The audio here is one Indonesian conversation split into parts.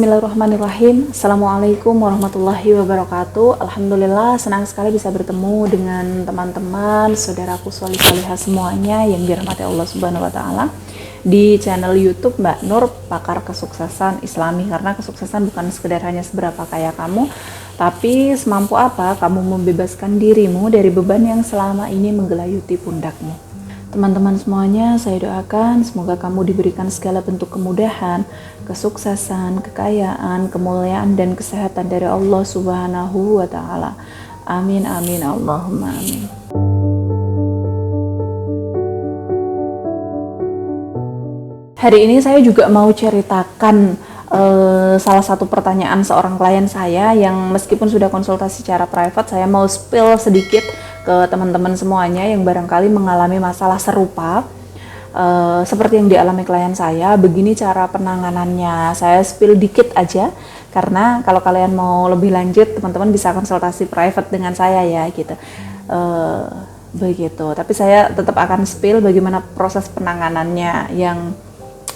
Bismillahirrahmanirrahim. Assalamualaikum warahmatullahi wabarakatuh. Alhamdulillah senang sekali bisa bertemu dengan teman-teman, saudaraku solih-solihah semuanya yang dirahmati Allah Subhanahu wa taala di channel YouTube Mbak Nur, pakar kesuksesan Islami. Karena kesuksesan bukan sekedar hanya seberapa kaya kamu, tapi semampu apa kamu membebaskan dirimu dari beban yang selama ini menggelayuti pundakmu. Teman-teman semuanya, saya doakan semoga kamu diberikan segala bentuk kemudahan, kesuksesan, kekayaan, kemuliaan, dan kesehatan dari Allah Subhanahu wa Ta'ala. Amin, amin, Allahumma amin. Hari ini saya juga mau ceritakan salah satu pertanyaan seorang klien saya yang meskipun sudah konsultasi secara private, saya mau spill sedikit ke teman-teman semuanya yang barangkali mengalami masalah serupa seperti yang dialami klien saya. Begini cara penanganannya, saya spill dikit aja karena kalau kalian mau lebih lanjut teman-teman bisa konsultasi private dengan saya ya gitu. Begitu, tapi saya tetap akan spill bagaimana proses penanganannya yang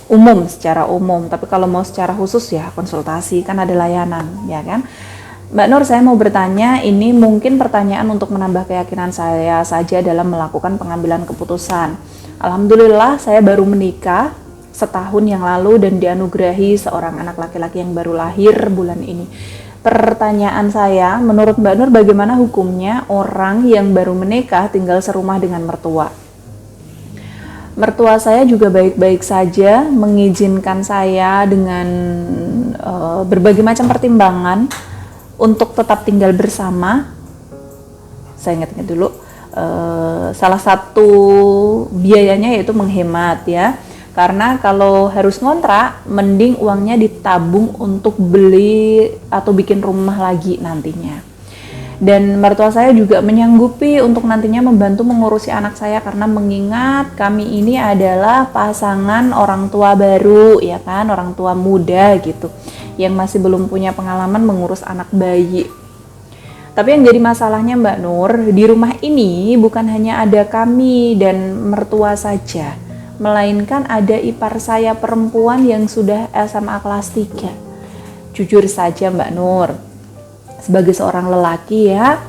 umum, secara umum. Tapi kalau mau secara khusus ya konsultasi, kan ada layanan ya kan. Mbak Nur, saya mau bertanya, ini mungkin pertanyaan untuk menambah keyakinan saya saja dalam melakukan pengambilan keputusan. Alhamdulillah saya baru menikah setahun yang lalu dan dianugerahi seorang anak laki-laki yang baru lahir bulan ini. Pertanyaan saya, menurut Mbak Nur bagaimana hukumnya orang yang baru menikah tinggal serumah dengan mertua? Mertua saya juga baik-baik saja, mengizinkan saya dengan berbagai macam pertimbangan untuk tetap tinggal bersama. Saya ingat-ingat dulu, salah satu biayanya yaitu menghemat ya, karena kalau harus ngontrak mending uangnya ditabung untuk beli atau bikin rumah lagi nantinya. Dan mertua saya juga menyanggupi untuk nantinya membantu mengurusi anak saya karena mengingat kami ini adalah pasangan orang tua baru ya kan, orang tua muda gitu yang masih belum punya pengalaman mengurus anak bayi. Tapi yang jadi masalahnya Mbak Nur, di rumah ini bukan hanya ada kami dan mertua saja, melainkan ada ipar saya perempuan yang sudah SMA kelas 3. Jujur saja Mbak Nur, sebagai seorang lelaki ya,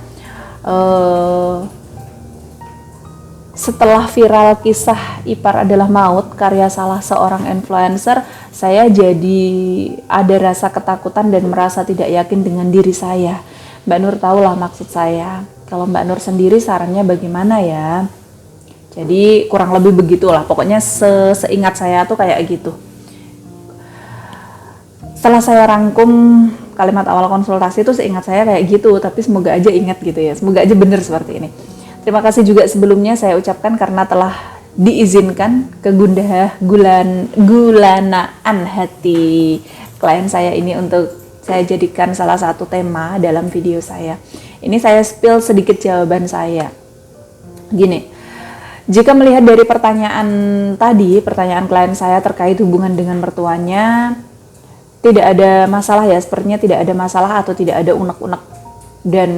setelah viral kisah Ipar Adalah Maut karya salah seorang influencer, saya jadi ada rasa ketakutan dan merasa tidak yakin dengan diri saya. Mbak Nur tahulah maksud saya. Kalau Mbak Nur sendiri sarannya bagaimana ya? Jadi kurang lebih begitulah, pokoknya seingat saya tuh kayak gitu. Setelah saya rangkum kalimat awal konsultasi itu, seingat saya kayak gitu, tapi semoga aja ingat gitu ya, semoga aja benar seperti ini. Terima kasih juga sebelumnya saya ucapkan karena telah diizinkan kegulanaan hati klien saya ini untuk saya jadikan salah satu tema dalam video saya. Ini saya spill sedikit jawaban saya. Gini, jika melihat dari pertanyaan tadi, pertanyaan klien saya terkait hubungan dengan mertuanya, tidak ada masalah ya, sepertinya tidak ada masalah atau tidak ada unek-unek dan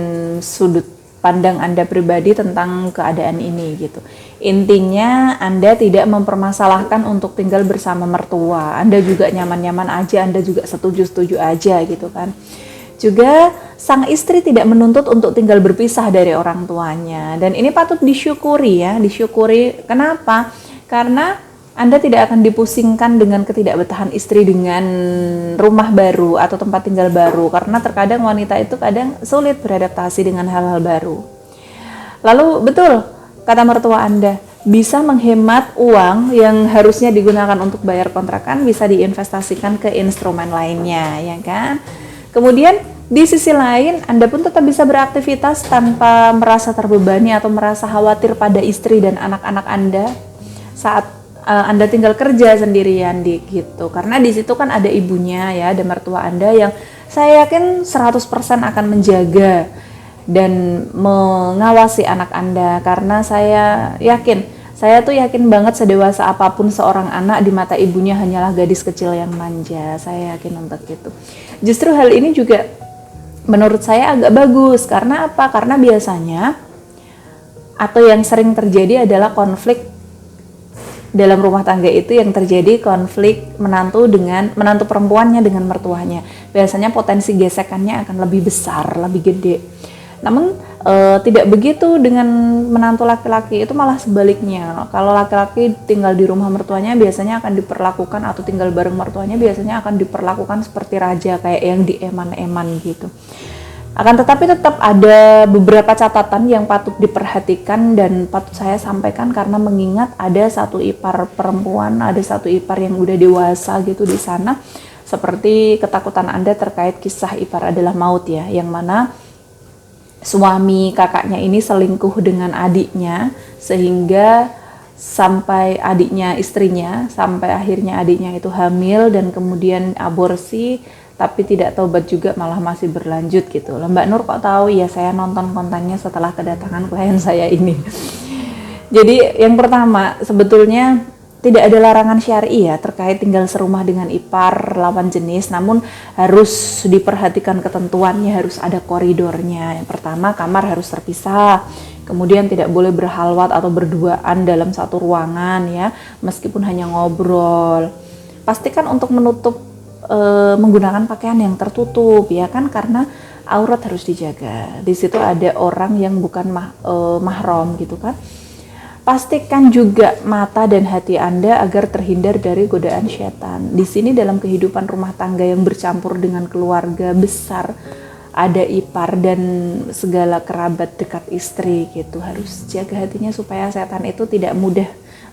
sudut pandang Anda pribadi tentang keadaan ini gitu. Intinya Anda tidak mempermasalahkan untuk tinggal bersama mertua. Anda juga nyaman-nyaman aja, Anda juga setuju-setuju aja gitu kan. Juga sang istri tidak menuntut untuk tinggal berpisah dari orang tuanya. Dan ini patut disyukuri ya, disyukuri. Kenapa? Karena Anda tidak akan dipusingkan dengan ketidakbetahan istri dengan rumah baru atau tempat tinggal baru, karena terkadang wanita itu kadang sulit beradaptasi dengan hal-hal baru. Lalu betul kata mertua Anda, bisa menghemat uang yang harusnya digunakan untuk bayar kontrakan, bisa diinvestasikan ke instrumen lainnya ya kan. Kemudian di sisi lain Anda pun tetap bisa beraktivitas tanpa merasa terbebani atau merasa khawatir pada istri dan anak-anak Anda saat Anda tinggal kerja sendirian gitu. Karena di situ kan ada ibunya ya, ada mertua Anda yang saya yakin 100% akan menjaga dan mengawasi anak Anda. Karena saya yakin banget sedewasa apapun seorang anak di mata ibunya hanyalah gadis kecil yang manja. Saya yakin untuk itu. Justru hal ini juga menurut saya agak bagus. Karena apa? Karena biasanya atau yang sering terjadi adalah konflik dalam rumah tangga itu yang terjadi konflik menantu perempuannya dengan mertuanya. Biasanya potensi gesekannya akan lebih besar, lebih gede. Namun tidak begitu dengan menantu laki-laki, itu malah sebaliknya. Kalau laki-laki tinggal di rumah mertuanya biasanya akan diperlakukan, atau tinggal bareng mertuanya biasanya akan diperlakukan seperti raja, kayak yang dieman-eman gitu. Akan tetapi tetap ada beberapa catatan yang patut diperhatikan dan patut saya sampaikan, karena mengingat ada satu ipar perempuan, ada satu ipar yang udah dewasa gitu di sana. Seperti ketakutan Anda terkait kisah ipar adalah maut ya, yang mana suami kakaknya ini selingkuh dengan adiknya, sehingga sampai istrinya sampai akhirnya adiknya itu hamil dan kemudian aborsi, tapi tidak taubat juga, malah masih berlanjut gitu. Mbak Nur kok tahu? Ya saya nonton kontennya setelah kedatangan klien saya ini. Jadi yang pertama, sebetulnya tidak ada larangan syar'i ya terkait tinggal serumah dengan ipar lawan jenis, namun harus diperhatikan ketentuannya, harus ada koridornya. Yang pertama, kamar harus terpisah, kemudian tidak boleh berhalwat atau berduaan dalam satu ruangan ya, meskipun hanya ngobrol. Pastikan untuk menutup menggunakan pakaian yang tertutup ya kan, karena aurat harus dijaga. Di situ ada orang yang bukan mahram gitu kan. Pastikan juga mata dan hati Anda agar terhindar dari godaan setan. Di sini dalam kehidupan rumah tangga yang bercampur dengan keluarga besar, ada ipar dan segala kerabat dekat istri gitu. Harus jaga hatinya supaya setan itu tidak mudah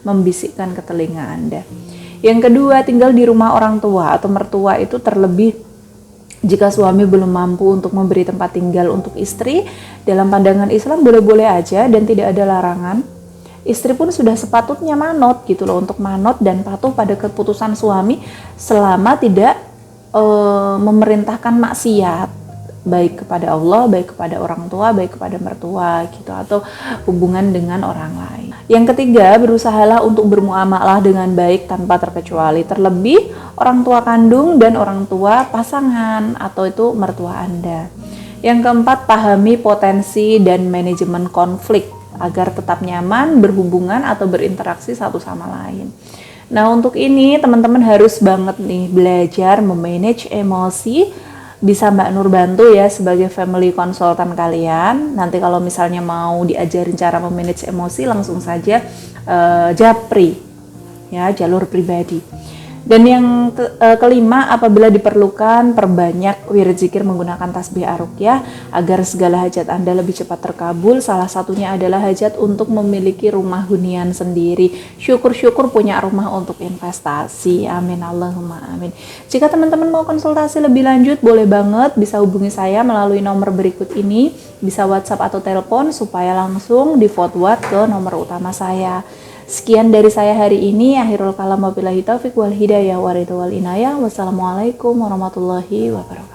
membisikkan ke telinga Anda. Yang kedua, tinggal di rumah orang tua atau mertua itu terlebih jika suami belum mampu untuk memberi tempat tinggal untuk istri. Dalam pandangan Islam boleh-boleh aja dan tidak ada larangan. Istri pun sudah sepatutnya manut gitu loh, untuk manut dan patuh pada keputusan suami selama tidak memerintahkan maksiat, baik kepada Allah, baik kepada orang tua, baik kepada mertua gitu, atau hubungan dengan orang lain. Yang ketiga, berusahalah untuk bermuamalah dengan baik tanpa terkecuali, terlebih orang tua kandung dan orang tua pasangan atau itu mertua Anda. Yang keempat, pahami potensi dan manajemen konflik agar tetap nyaman berhubungan atau berinteraksi satu sama lain. Nah, untuk ini teman-teman harus banget nih belajar memanage emosi. Bisa Mbak Nur bantu ya sebagai family consultant kalian. Nanti kalau misalnya mau diajarin cara memanage emosi, langsung saja japri ya, jalur pribadi. Dan yang kelima, apabila diperlukan, perbanyak wirid zikir menggunakan tasbih ar-ruqyah agar segala hajat Anda lebih cepat terkabul. Salah satunya adalah hajat untuk memiliki rumah hunian sendiri. Syukur-syukur punya rumah untuk investasi. Amin Allahumma amin. Jika teman-teman mau konsultasi lebih lanjut, boleh banget bisa hubungi saya melalui nomor berikut ini. Bisa WhatsApp atau telepon supaya langsung di-forward ke nomor utama saya. Sekian dari saya hari ini. Akhirul kalam wabillahi taufiq wal hidayah wa ridha wal inayah. Wassalamualaikum warahmatullahi wabarakatuh.